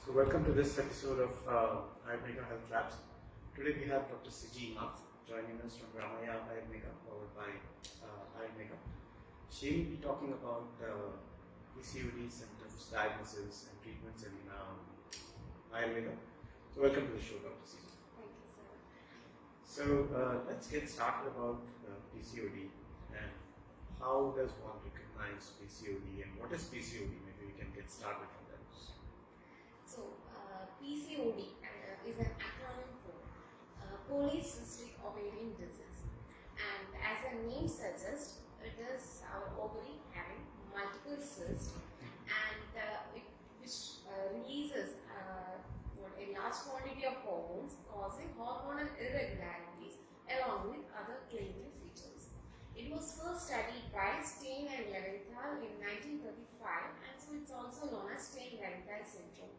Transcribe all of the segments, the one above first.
So welcome to this episode of Ayurveda Health Labs. Today we have Dr. Siji Nath joining us from Ramaiah Ayurmegha, powered by Ayurmegha. She will be talking about PCOD symptoms, diagnosis and treatments in Ayurveda. So welcome to the show, Dr. Siji. Thank you, sir. So let's get started about PCOD and how does one recognize PCOD and what is PCOD? Maybe we can get started from there. So, PCOD is an acronym for polycystic ovarian disease, and as the name suggests, it is our ovary having multiple cysts, and which releases a large quantity of hormones, causing hormonal irregularities along with other clinical features. It was first studied by Stein and Leventhal in 1935, and so it's also known as Stein-Leventhal syndrome.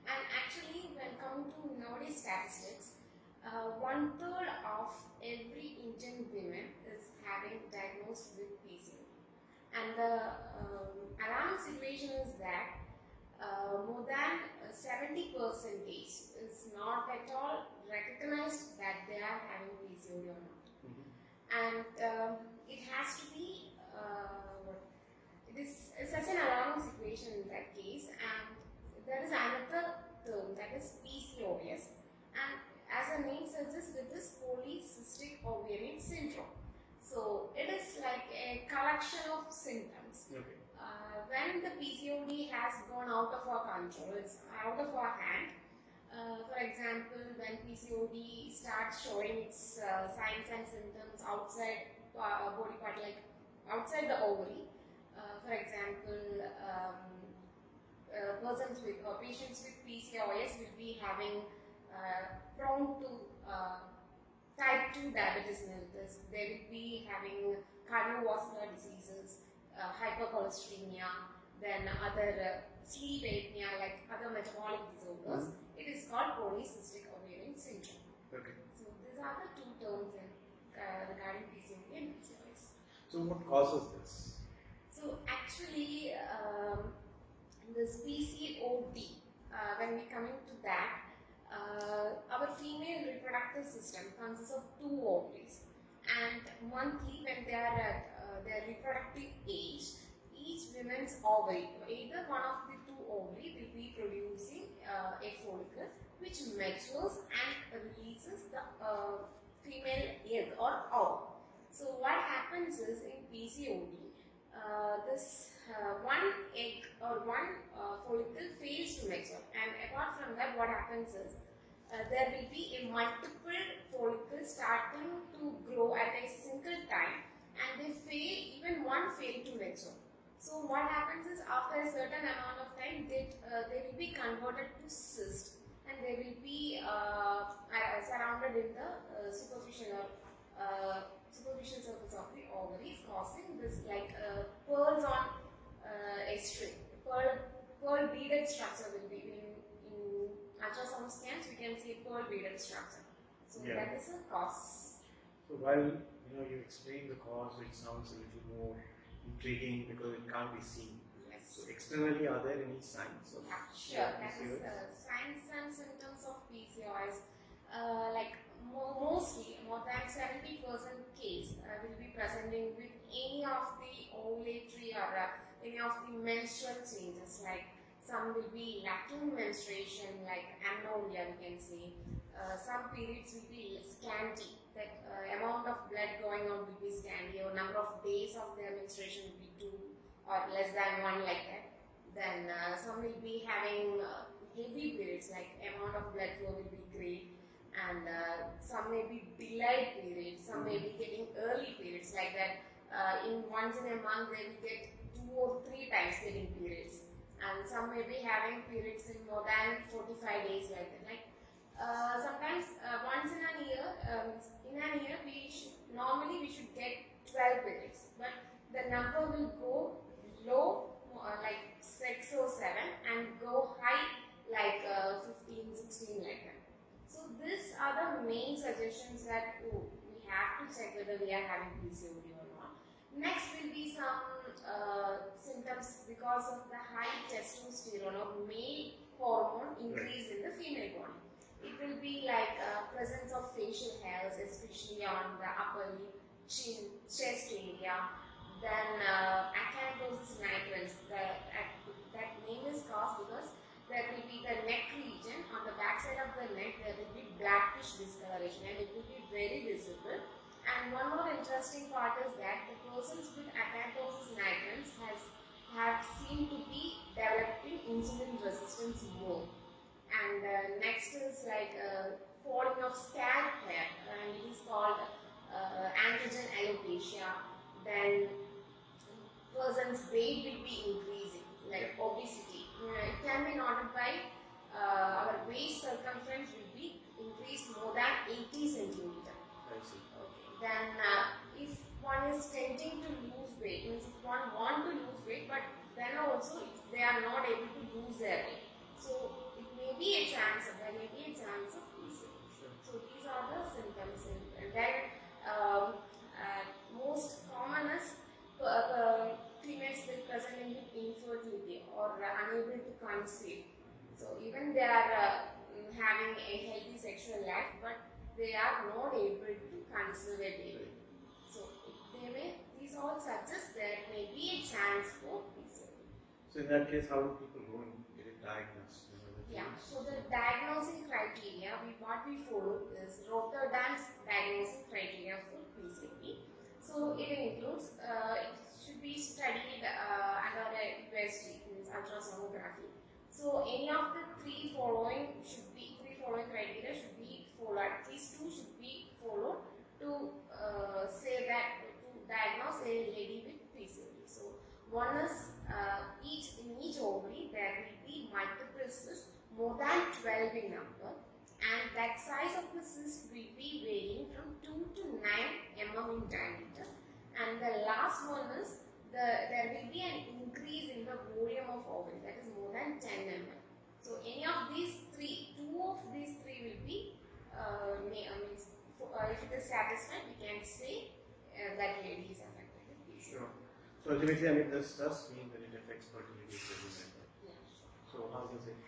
And actually, when coming to nowadays statistics, 1/3 of every Indian women is having diagnosed with PCOD. And the alarming situation is that more than 70% is not at all recognized that they are having PCOD or not. And it has to be, it is such an alarming situation in that case. And there is another term, that is PCOS, and as the name suggests, it is polycystic ovarian syndrome. So it is like a collection of symptoms. Okay. When the PCOD has gone out of our control, it's out of our hand. For example, when PCOD starts showing its signs and symptoms outside body part, like outside the ovary. For example, patients with PCOS will be having prone to type 2 diabetes mellitus. They will be having cardiovascular diseases, hypercholesteremia, then other sleep apnea, like other metabolic disorders. It is called polycystic ovarian syndrome. Okay. So these are the two terms regarding PCOD and PCOS. So what causes this? So actually, this PCOD, when we come into that, our female reproductive system consists of 2 ovaries, and monthly when they are at their reproductive age, each woman's ovary, either one of the 2 ovary, will be producing a follicle which matures and releases the female egg or ovum. So what happens is in PCOD, this one egg or one follicle fails to mature, and apart from that, what happens is there will be a multiple follicles starting to grow at a single time, and they fail, even one fail to mature. So what happens is after a certain amount of time, they will be converted to cyst, and they will be surrounded in the superficial surface of the ovaries, causing this like pearls on a string. Pearl beaded structure will be in ultrasound scans. We can see pearl beaded structure. So that is a cause. So while you explain the cause, it sounds a little more intriguing because it can't be seen. Yes. So externally, are there any signs of Sure. That is PCOS? signs and symptoms of PCOS. Like mostly more than 70% case will be presenting with any of the ovulatory or any of the menstrual changes, like some will be lacking menstruation, like anorexia, we can say. Some periods will be scanty, that amount of blood going on will be scanty, or number of days of their menstruation will be 2 or less than 1, like that. Then some will be having heavy periods, like amount of blood flow will be great. And some may be delayed periods, some may be getting early periods, like that. In once in a month, they will get 2 or 3 times getting periods, and some may be having periods in more than 45 days, like that. Like sometimes once in a year, normally we should get 12 periods, but the number will go low, like 6 or 7, and go high, like 15, 16, like that. So these are the main suggestions that we have to check whether we are having PCOD or not. Next will be some symptoms because of the high testosterone or male hormone increase in the female body. It will be like presence of facial hairs, especially on the upper lip, chin, chest area. Then acanthosis nigrans. That name is caused because there will be the neck region. On the back side of the neck, there will be blackish discoloration and it will be very visible. And one more interesting part is that the persons with acanthosis nigrans have seemed to be developing insulin resistance more. And next is like falling of scalp hair, and it is called androgen alopecia. Then person's weight will be increasing, like obesity. It can be noted by our waist circumference will be increased more than 80 centimeter. I see. Okay. Then if one is tending to lose weight, means if one want to lose weight, but then also they are not able to lose their weight. So it may be a chance, there may be a chance of PCOD. Sure. So these are the symptoms. And then most common is females will present in infertility or unable to conceive. So even they are having a healthy sexual life, but they are not able to conceive a baby. So these all suggest there may be a chance for PCOD. So in that case, how do people go and get it diagnosed? Yeah, so the diagnosing criteria, what we follow is Rotterdam's diagnosing criteria for PCOD. So it includes, it should be studied under a USG, means ultrasonography. So any of the three following criteria should be followed. At least two should be followed to say that to diagnose a lady with PCOD. So one is in each ovary there will be multiple cysts more than 12 in number, and that size of the cyst will be varying from 2 to 9 mm in diameter. And the last one is there will be an increase in the volume of ovary, that is more than 10 mm. So any of these three, two of these three will be if it is satisfied, we can say that lady is affected with PCOD. Sure. So ultimately, I mean, this does mean that it affects fertility of every member. Yeah. So how does it?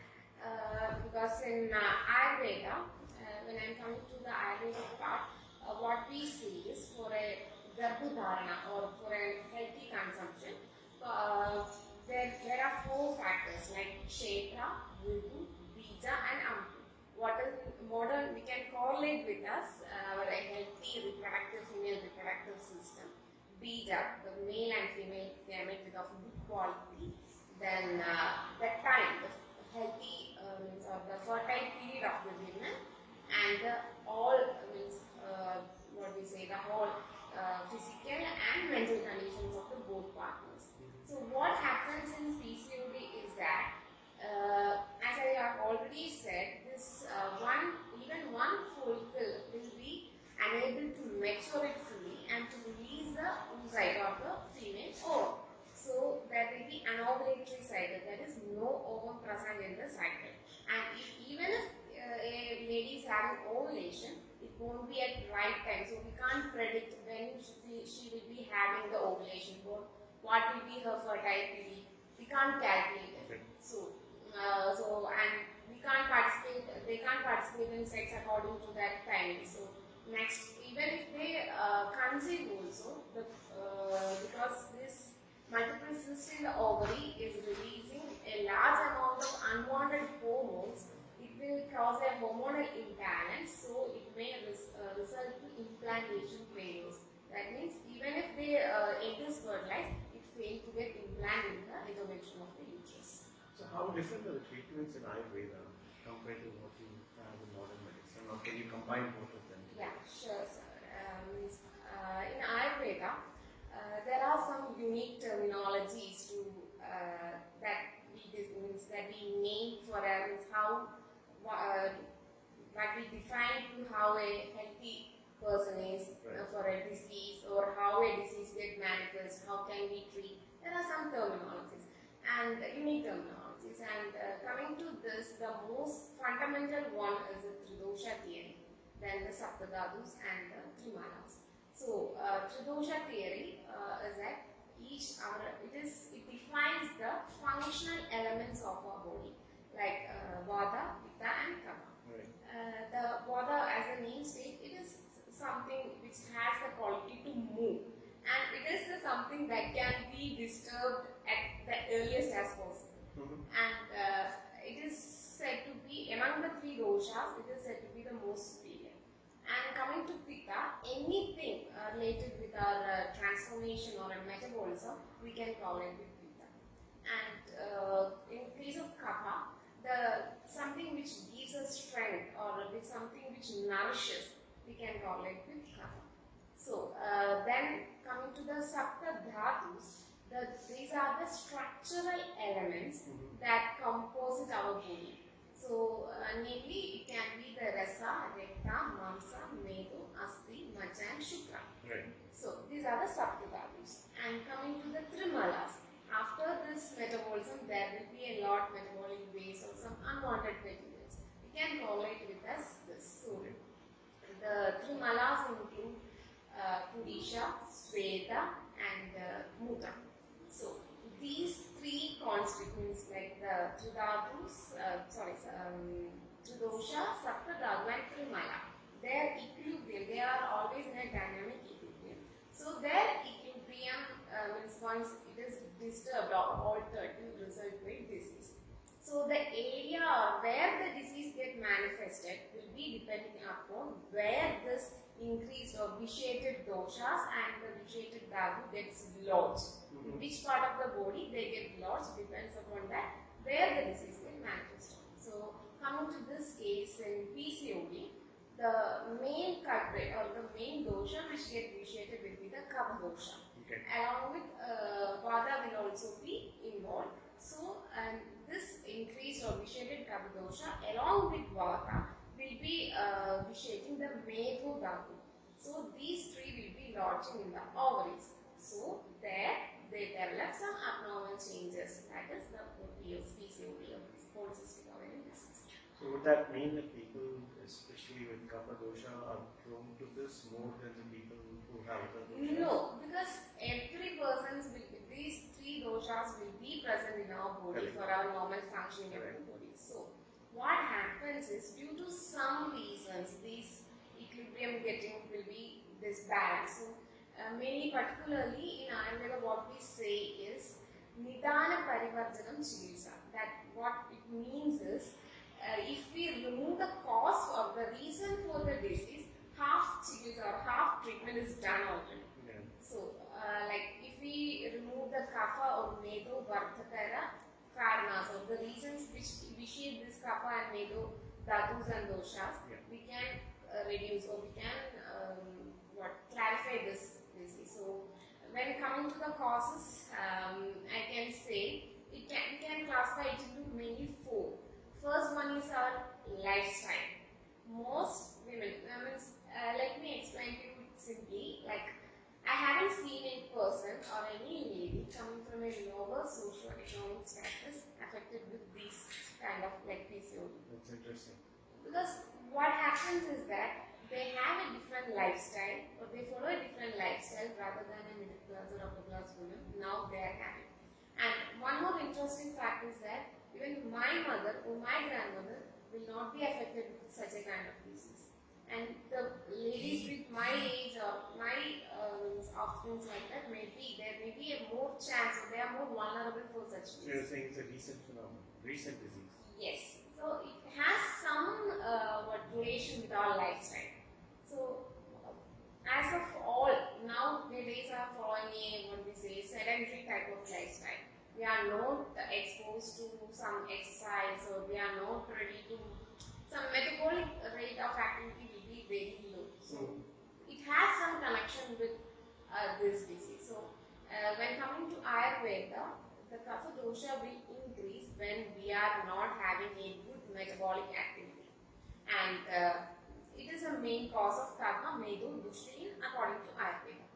Because in Ayurveda, when I'm coming to the Ayurvedic part, what we see is for a garbhodharana or for a healthy consumption, there are four factors like Kshetra, Ritu, Bija and Ampu. What is modern, we can correlate with us, our healthy female reproductive system. Bija, the male and female gamete with of good quality. Then the time, the healthy the fertile period of the women, and the whole physical and mental conditions of the both partners. So what happens in PCOD is that, as I have already said, this even one follicle will be unable to mature it fully and to release the oocyte of the female ovum. So there will be an ovulatory cycle, that is no ovum present in the cycle. And even if a lady is having ovulation, it won't be at right time. So we can't predict when she will be having the ovulation, what will be her fertile period. We can't calculate it. Okay. So and we can't participate. They can't participate in sex according to that timing. So next, even if they conceive also, because this multiple cyst in the ovary is releasing a large amount of unwanted hormones, it will cause a hormonal imbalance, so it may result to implantation failures. That means even if they egg is fertilized, it fails to get implanted in the endometrium of the uterus. So how different are the treatments in Ayurveda compared to what you have in modern medicine, or can you combine both of them? Yeah, sure, sir. In Ayurveda, there are some unique terminologies that we name for what we define to how a healthy person is for a disease, or how a disease gets manifest, how can we treat. There are some terminologies and unique terminologies. And coming to this, the most fundamental one is the Tridosha theory, then the Saptadhadus and the Trimalas. So Tridosha theory is that it defines the functional elements of our body. like Vata, Pitta and Kapha. Right. The Vata, as the name states, it is something which has the quality to move, and it is something that can be disturbed at the earliest as possible. And it is said to be, among the three doshas, it is said to be the most superior. And coming to Pitta, anything related with our transformation or a metabolism, we can call it with Pitta. And in case of Kapha, something which gives us strength or with something which nourishes, we can call it with Kapha. So then coming to the Sapta Dhatus, these are the structural elements that compose our body. So, namely, it can be the Rasa, Rekta, Mamsa, Medu, Asti, Maja and Shukra. Right. So, these are the Saptadhatus. And coming to the Trimalas, after this metabolism, there will be a lot metabolic waste or some unwanted materials. We can call it with as this. So, the Trimalas include Pudisha, Sweta and Muta. So, these three constituents like the Tridhatus, Tridosha, Saptadhatu and Trimala, their equilibrium, they are always in a dynamic equilibrium. So, their equilibrium means once it is disturbed or altered, it will result with disease. So, the area where the disease gets manifested will be depending upon where this increased or vitiated doshas and the vitiated dhatu gets lodged. In which part of the body they get lodged depends upon that where the disease gets manifested. So coming to this case in PCOD, the main culprit or the main dosha which gets vitiated will be the Kapha dosha. Okay. Along with Vata will also be involved. So and this increased or vitiated Kapha dosha along with Vata will be vitiating the Megho dhatu. So these three will be lodging in the ovaries. So there they develop some abnormal changes. That is the PCOD or polycystic ovarian disease. So would that mean that people, especially with Kapha dosha, are prone to this more than the people who have other doshas? No, because every person's these three doshas will be present in our body for our normal functioning of the body. So what happens is due to some reasons, these equilibrium will be disbalanced. So, mainly particularly in Ayurveda, what we say is Nidana Parivarjanam Chikitsa. That what it means is if we remove the cause or the reason for the disease, half chikitsa or half treatment is done already. Yeah. So, like if we remove the Kapha or Medo Vardhakara Karnas or the reasons which vitiate this Kapha and Medo dhatus and doshas, we can reduce or we can clarify this disease. So when coming to the causes, I can say we can classify it into mainly four. First one is our lifestyle. Most women, let me explain to you simply. Like I haven't seen in person or any lady coming from a lower socio-economic status affected with these kind of like PCOD. That's interesting. Because what happens is that they have a different lifestyle or they follow a different lifestyle rather than a middle class or upper class woman. Now they are having. And one more interesting fact is that even my mother or my grandmother will not be affected with such a kind of disease. And the ladies with my age or my offsprings like that, there may be a more chance or they are more vulnerable for such disease. So you're saying it's a recent phenomenon, recent disease? Yes. So it has some relation with our lifestyle. So as of all, nowadays are following a sedentary type of lifestyle. We are not exposed to some exercise or we are not ready to some metabolic rate of activity will be very low. So it has some connection with this disease. So when coming to Ayurveda, the Kapha dosha will increase when we are not having a good metabolic activity. And it is a main cause of Kapha, Medu, Dushtin according to Ayurveda.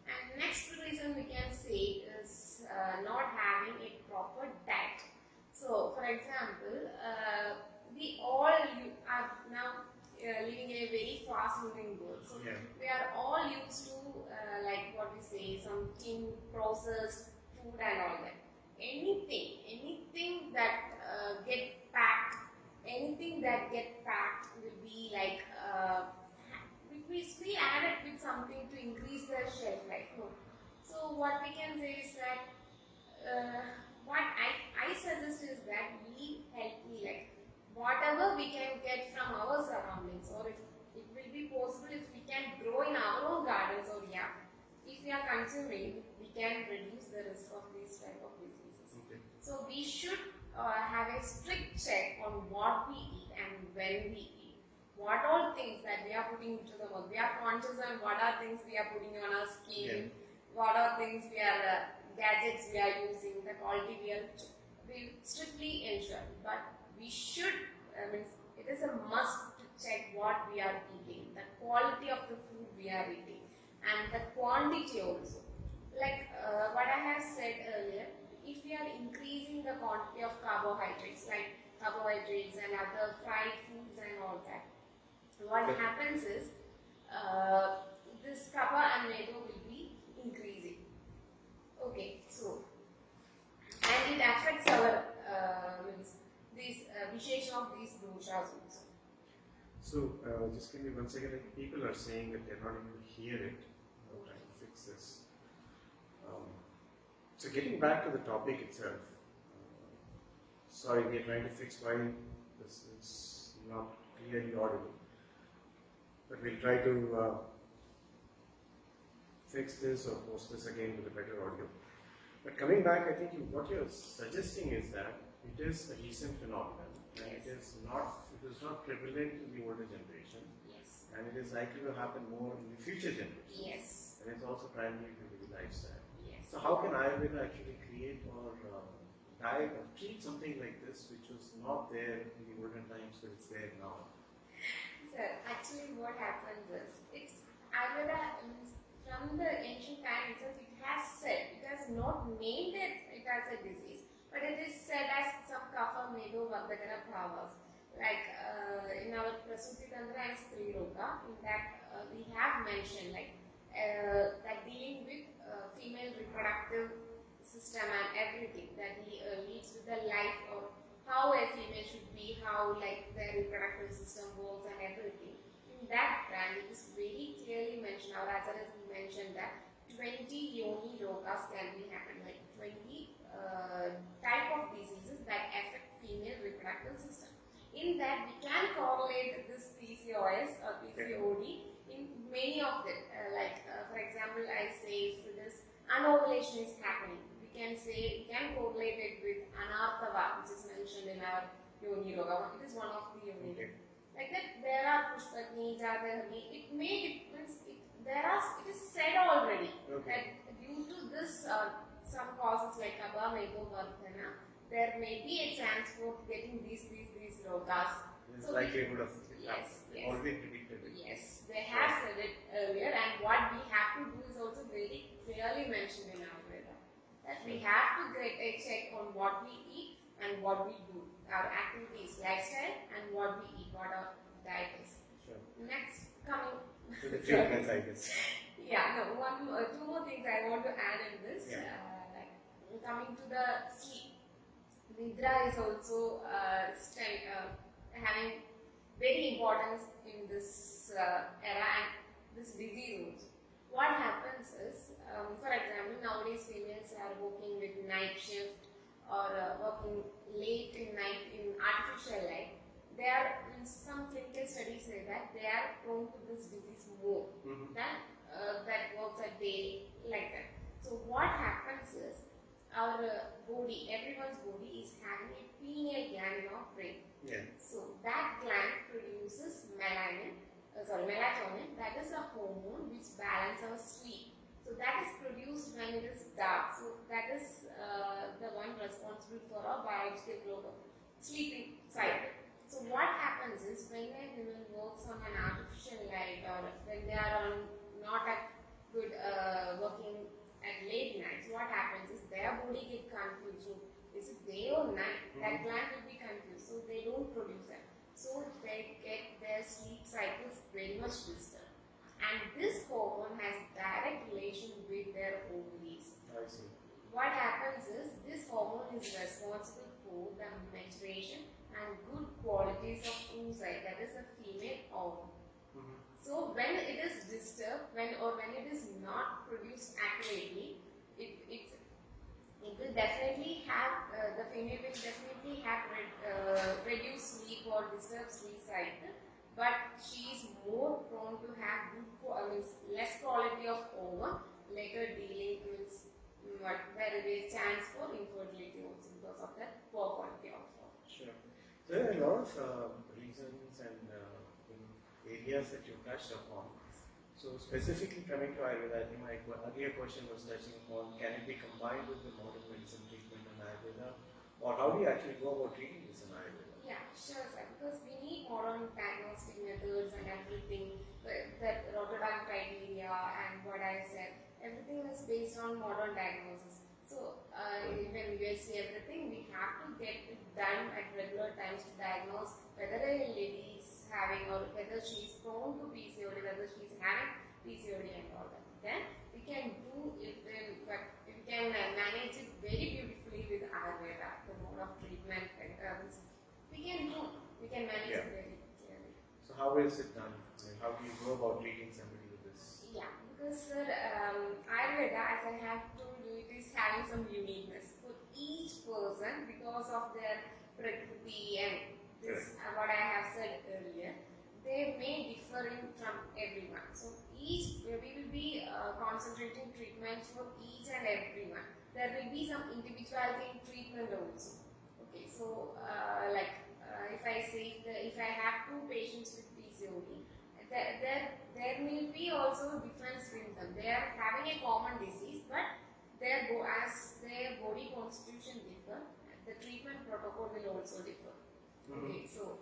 And next reason we can say is not having a proper diet. So, for example, we all are now living in a very fast-moving world. So, we are all used to like what we say, some tin processed food and all that. Anything that get packed anything that get packed will be like we add it with something to increase the shelf life. No. So what we can say is that what I suggest is that we healthy, like whatever we can get from our surroundings, or if it will be possible if we can grow in our own gardens, or yeah, if we are consuming, we can reduce the risk of these type of diseases. Okay. So we should have a strict check on what we eat and when we eat. What all things that we are putting into the mouth. We are conscious on what are things we are putting on our skin, what are things we are gadgets we are using, the quality we strictly ensure. But we should, it is a must to check what we are eating, the quality of the food we are eating, and the quantity also. Like what I have said earlier, if we are increasing the quantity of carbohydrates, like carbohydrates and other fried foods and all that, what happens is this kapha and medo will be increasing. Okay, so and it affects our these vishesha of these doshas also. So just give me 1 second. Like, people are saying that they're not able to hear it. I'm trying to fix this. So getting back to the topic itself. Sorry, we are trying to fix why this is not clearly audible. But we'll try to fix this or post this again with a better audio. But coming back, I think what you're suggesting is that it is a recent phenomenon, and it is not prevalent in the older generation, Yes. and it is likely to happen more in the future generations. Yes. And it's also primarily due to the lifestyle. Yes. So how can Ayurveda actually create or diet or treat something like this, which was not there in the olden times, but it's there now? So actually what happens is, it's Ayurveda from the ancient time itself, it has not named it as a disease, but it is said as some kapha, medo, vardhagana bhavas. Like in our Prasuti Tantra and Stri Roga, in that we have mentioned that dealing with female reproductive system and everything, that leads with the life or how a female should be, how like their reproductive system works and everything. In that brand, it is very clearly mentioned, our Acharya mentioned that 20 yoni rogas can be happen, like 20 type of diseases that affect female reproductive system. In that, we can correlate this PCOS or PCOD in many of them. For example, I say if this anovulation is happening, we can correlate it with anarthava, which is mentioned in our yoni roga. It is one of the yoni. Okay. Like that, there are pushpatni, jadahani. It is said already that due to this some causes like Abha, Medo, Vardhana, there may be a chance for getting these rogas. There's So likelihood of it yes, happening. yes. Already predicted it. Yes, they have said it earlier, and what we have to do is also very clearly mentioned in Ayurveda, that we have to get a check on what we eat and what we do, our activities, lifestyle, and what we eat, what our diet is. Sure. Next, coming So the treatments, I guess. yeah, no, two more things I want to add in this. Yeah. Coming to the sleep, Nidra is also having very importance in this era and this disease also. What happens is, for example, nowadays females are working with night shift or working late in night in artificial light. They are, some clinical studies say that they are prone to this disease more than that works a day like that. So what happens is, our body, everyone's body is having a pineal gland in our brain. Yeah. So that gland produces melatonin, that is a hormone which balances our sleep. So that is produced when it is dark. So that is the one responsible for our biological clock, sleeping cycle. So what happens is, when a woman works on an artificial light, or when they are on not at good working at late nights, what happens is their body get confused. So is it day or night? That gland will be confused, so they don't produce that. So they get their sleep cycles very much disturbed. And this hormone has direct relation with their ovaries. I see. What happens is, this hormone is responsible for the maturation and good quality qualities of oocyte, that is a female ovum. Mhm. So when it is disturbed, when it is not produced accurately, it will definitely have the female will definitely have reduced sleep or disturbed sleep cycle, but she is more prone to have less quality of ovum, later dealing with what there is a chance for infertility also because of that poor quality of ovum. Sure. So there are a lot of reasons and areas that you touched upon. So specifically coming to Ayurveda, I think my earlier question was touching upon, can it be combined with the modern medicine treatment in Ayurveda, or how do you actually go about treating this in Ayurveda? Yeah, sure, sir. Because we need modern diagnostic methods and everything, that Rotterdam criteria and what I said, everything is based on modern diagnosis. So when we see everything, we have to get it done at regular times to diagnose whether a lady is having or whether she is prone to PCOD, whether she is having PCOD and all that. Then we can do it, but we can manage it very beautifully with Ayurveda, the mode of treatment. We can manage it very clearly. So how is it done? How do you go about treating somebody with this? Yeah, because sir, Ayurveda, as I have told you, it is having some uniqueness for each person because of their prakriti and this, what I have said earlier. They may differ from everyone. So we will be concentrating treatments for each and everyone. There will be some individuality in treatment also. Okay, so if I say if I have two patients with PCOD, there will be also difference in them. They are having a common disease, but as their body constitution differ, the treatment protocol will also differ. Okay, so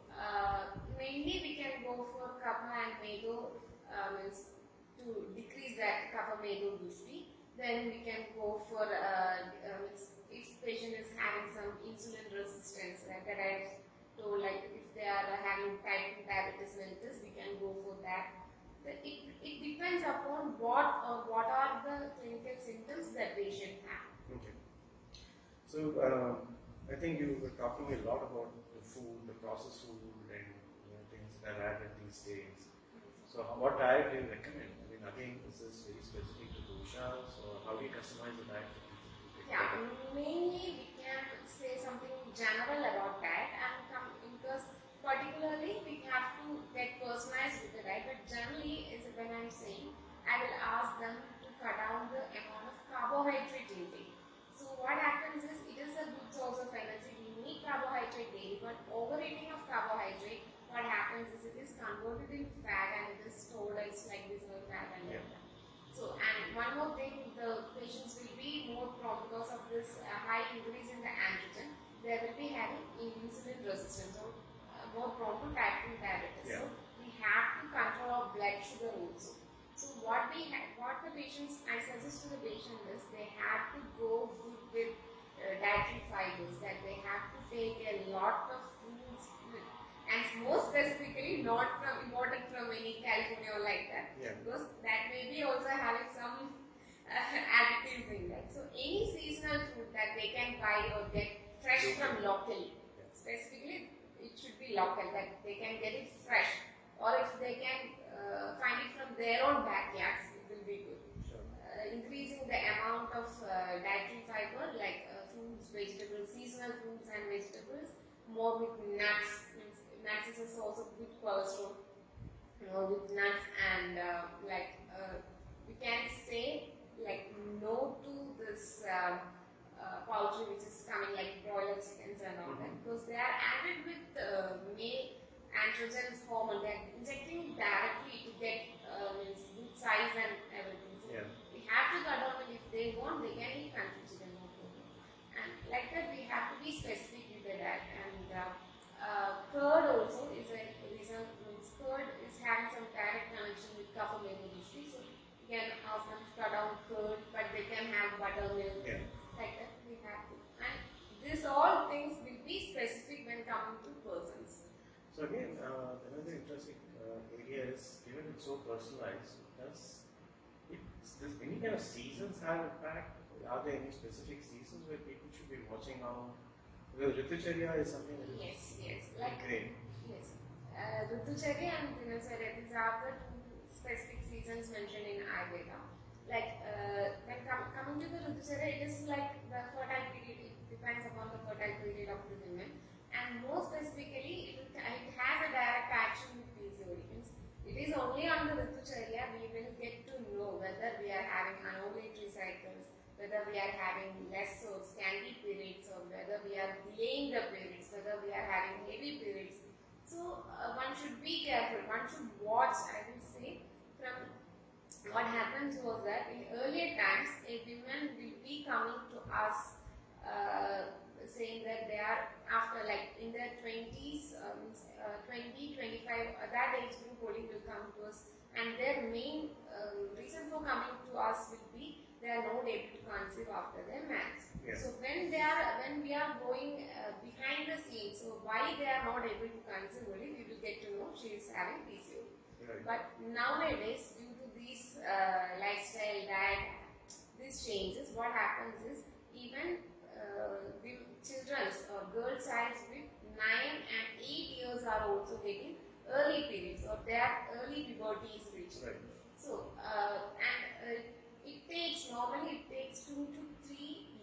mainly we can go for kapha and medo, means to decrease that kapha medo dushti. Then we can go for if patient is having some insulin resistance, like that I told, like if they are having type 2 diabetes mellitus, we can go for that. It depends upon what are the clinical symptoms that patient have. Okay. So I think you were talking a lot about the food, the processed food, and things that are added these days. So what diet do you recommend? I mean, again, is this very specific to doshas, or how do you customize the diet for people who take Yeah, care? mainly we can say something general about diet, and because particularly we have to get personalized with the diet, but generally is when I'm saying, I will ask them to cut down the amount of carbohydrate intake. So what happens is, it is a good source of energy. We need carbohydrate daily, but overeating of carbohydrate, what happens is it is converted into fat and it is stored as like visceral fat and all that. So, and one more thing, the patients will be more prone because of this high increase in the androgen. They will be having insulin resistance, or more prone to type 2 diabetes. Yeah. So we have to control our blood sugar also. So what the patients, I suggest to the patient is, they have to go good with dietary fibers, that they have to take a lot of fruits, and more specifically not imported from any California or like that, because that may be also having some additives in that. So any seasonal fruit that they can buy or get fresh from locally, specifically it should be local, that they can get it fresh, or if they can find it from their own backyards, it will be good. Sure. Increasing the amount of dietary fiber, like fruits, vegetables, seasonal fruits and vegetables, more with nuts. Nuts is a source of good cholesterol. More with nuts, and we can say like no to this poultry which is coming, like broiler chickens and all that, because they are added with male androgen hormone. They are injecting directly to get good size and everything. So we have to cut down, and if they want, they can eat country chicken, no problem. And like that, we have to be specific with the diet. And curd also is a reason. Curd is having some direct connection with kapha medo dushti. So you can ask them to cut down curd, but they can have buttermilk. Like that, we have to. And these all things will be specific when coming to persons. So again, another interesting area is, given it's so personalized, does any kind of seasons have impact? Are there any specific seasons where people should be watching out? Because Ritucharya is something that is Yes. Like great. Yes. Ritucharya and Dinacharya, these are the two specific seasons mentioned in Ayurveda. Like when coming to the Ritucharya, it is like the fertile period. It depends upon the fertile period of the women, and more specifically, it has a direct action with PCOD. Means it is only on the Ritucharya we will get to know whether we are having anovulatory cycles, whether we are having less or scanty periods, or whether we are delaying the periods, whether we are having heavy periods. So one should be careful. One should watch. I will say from what happens was that in earlier times, a woman will be coming to us saying that they are after like in their 20s, 20, 25, that age group only will come to us, and their main reason for coming to us will be they are not able to conceive after their marriage. Yes. So when we are going behind the scenes, so why they are not able to conceive only, we will get to know she is having PCOD. Right. But nowadays, due to these lifestyle, diet, these changes, what happens is even the children or girl childs with 9 and 8 years are also getting early periods, or their early puberty is reached. Right. So normally it takes 2 to 3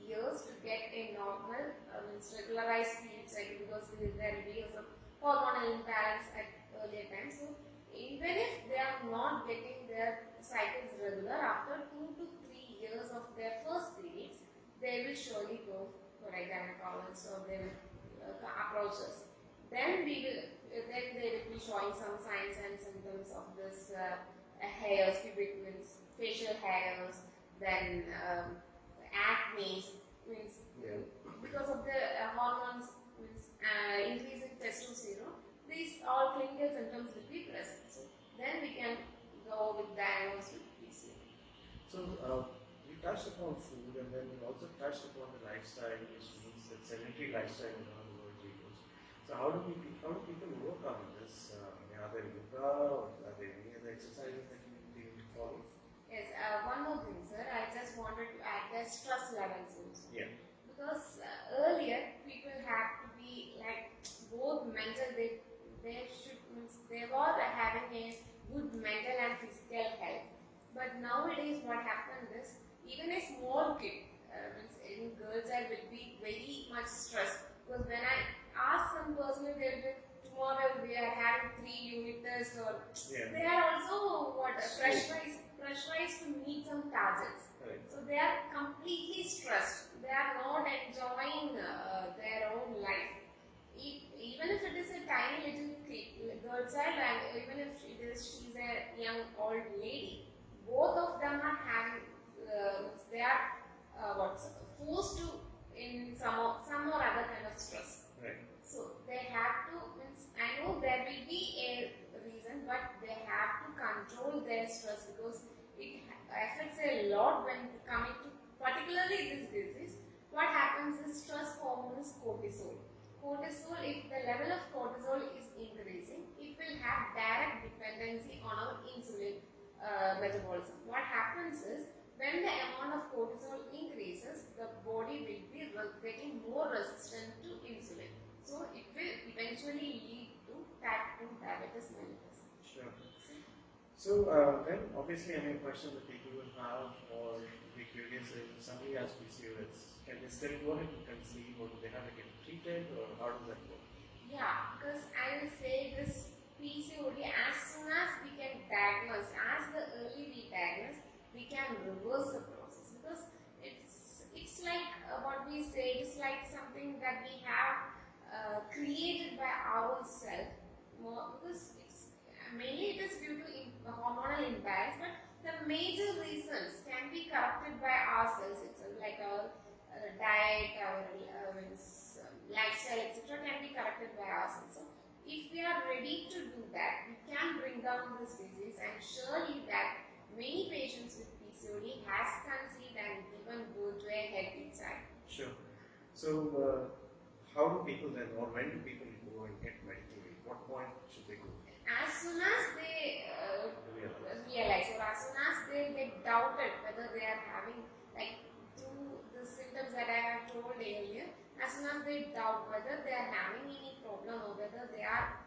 years to get a normal regularized period cycle, because there will be some hormonal imbalance at earlier times. So even if they are not getting their cycles regular, after 2 to 3 years of their first periods, they will surely go for a gynecologist, or they will approach us. Then then they will be showing some signs and symptoms of this hairs, pubic means facial hairs, then acne, means because of the hormones, means increasing testosterone. These all clinical symptoms will be present. So then we can go with diagnosis with PCOD. So we touched upon food, and then we also touched upon the lifestyle, which means that sedentary lifestyle in all the world videos. So how do people work on this? Are there yoga, or are there any other exercises that you need to follow? Yes, one more thing, sir. I just wanted to add the stress levels also. Yeah. Because earlier people had to be like both mental, they were having a good mental and physical health. But nowadays what happens is, even a small kid, in girls, I will be very much stressed, because when I ask them personally, they will be, tomorrow we are having 3 unit tests, or they are also pressurized to meet some targets. Right. So they are completely stressed. They are not enjoying their own life. Even if it is a tiny little girl child, and even if she's a young old lady, both of them are having they are forced to in some or other kind of stress. Right. So they have to, I know there will be a reason, but they have to control their stress, because it affects a lot when coming to particularly this disease. What happens is stress hormone is cortisol. Cortisol, if the level of cortisol is increasing, it will have direct dependency on our insulin metabolism. What happens is, when the amount of cortisol increases, the body will be getting more resistant to insulin. So it will eventually lead to type 2 diabetes mellitus. Sure. So then obviously any question that people will have, or be curious, if somebody has PCOS, can they still go ahead and conceive, or do they have to get treated, or how does that work? Yeah, because I will say this PCOD, as soon as we can diagnose, as the early we diagnose, we can reverse the process, because it's like what we say, it's like something that we have created by ourselves, because mainly it is due to hormonal imbalance, but the major reasons can be corrected by ourselves. It's like our diet, our lifestyle, etc. can be corrected by ourselves. So if we are ready to do that, we can bring down this disease, and surely that many patients with PCOD has conceived and even go to a healthy child. Sure. So how do people then, or when do people go and get medical aid? What point should they go? As soon as they realize, or as soon as they get doubted whether they are having, like through the symptoms that I have told earlier, as soon as they doubt whether they are having any problem, or whether they are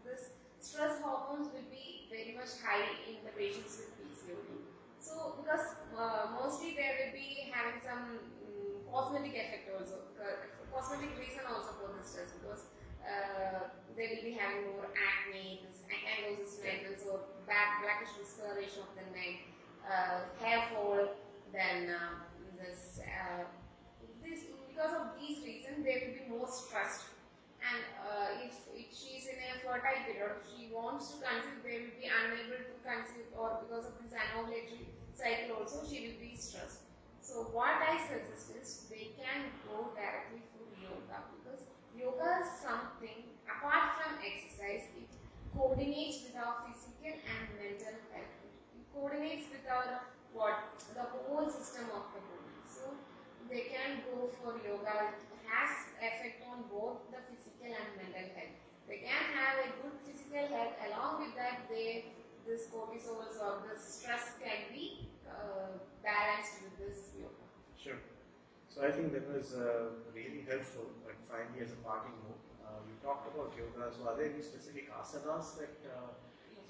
this stress hormones will be very much high in the patients with PCOD. So because mostly they will be having some cosmetic effect also, cosmetic reason also for the stress, because they will be having more acne, this ankylosing spondylitis or blackish discoloration of the neck, hair fall, then this because of these reasons they will be more stressed. And if she is in a fertile period, she wants to conceive, they will be unable to conceive, or because of this anovulatory cycle also she will be stressed. So what I suggest is they can go directly for yoga, because yoga is something apart from exercise, it coordinates with our physical and mental health. It coordinates with our the whole system of the body. So they can go for yoga. It has effect on both the physical and mental health. They can have a good physical health. Along with that, this cortisols or the stress can be balanced with this yoga. Sure. So I think that was really helpful. But finally, as a parting note, you talked about yoga. So are there any specific asanas that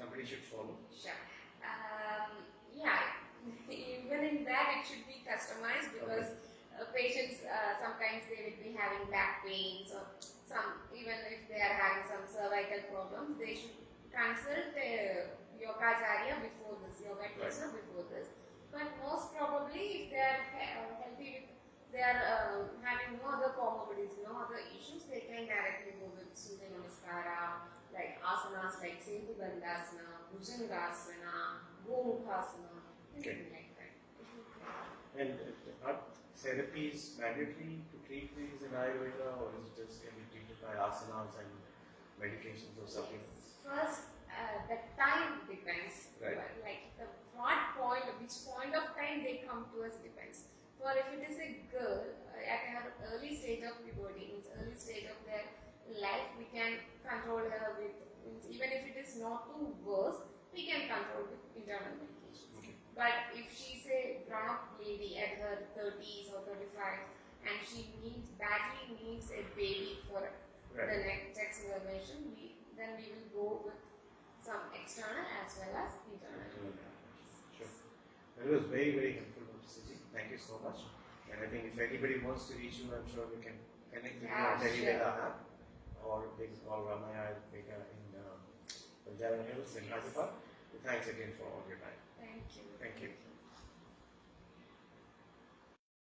somebody should follow? Sure. Yeah. Even in that, it should be customized, because patients sometimes they will be having back pains, or even if they are having some cervical problems, they should consult a yogacharya before this, yoga teacher before this. But most probably, if they are healthy, they are having no other comorbidities, no other issues, they can directly go with Surya Namaskara, like asanas like Setu Bandhasana, Bhujangasana, Gomukhasana, anything like that. And are therapies mandatory to treat these in Ayurveda, or is it just can be treated by asanas and medications or something? First, the time depends. Right. Like which point of time they come to us depends. For if it is a girl at her early stage of puberty, means early stage of their life, we can control her with, even if it is not too worse, we can control with internal medications. Okay. But if she's a grown-up lady at her 30s or 35 and she badly needs a baby for the next examination, then we will go with some external as well as internal. Sure. That was very, very helpful, Dr. Siji. Thank you so much. And I think if anybody wants to reach you, I'm sure we can connect with you on the Ayurveda app, or they can call Ramaiah Ayurveda in Punjab Hills in Hyderabad. Thanks again for all your time.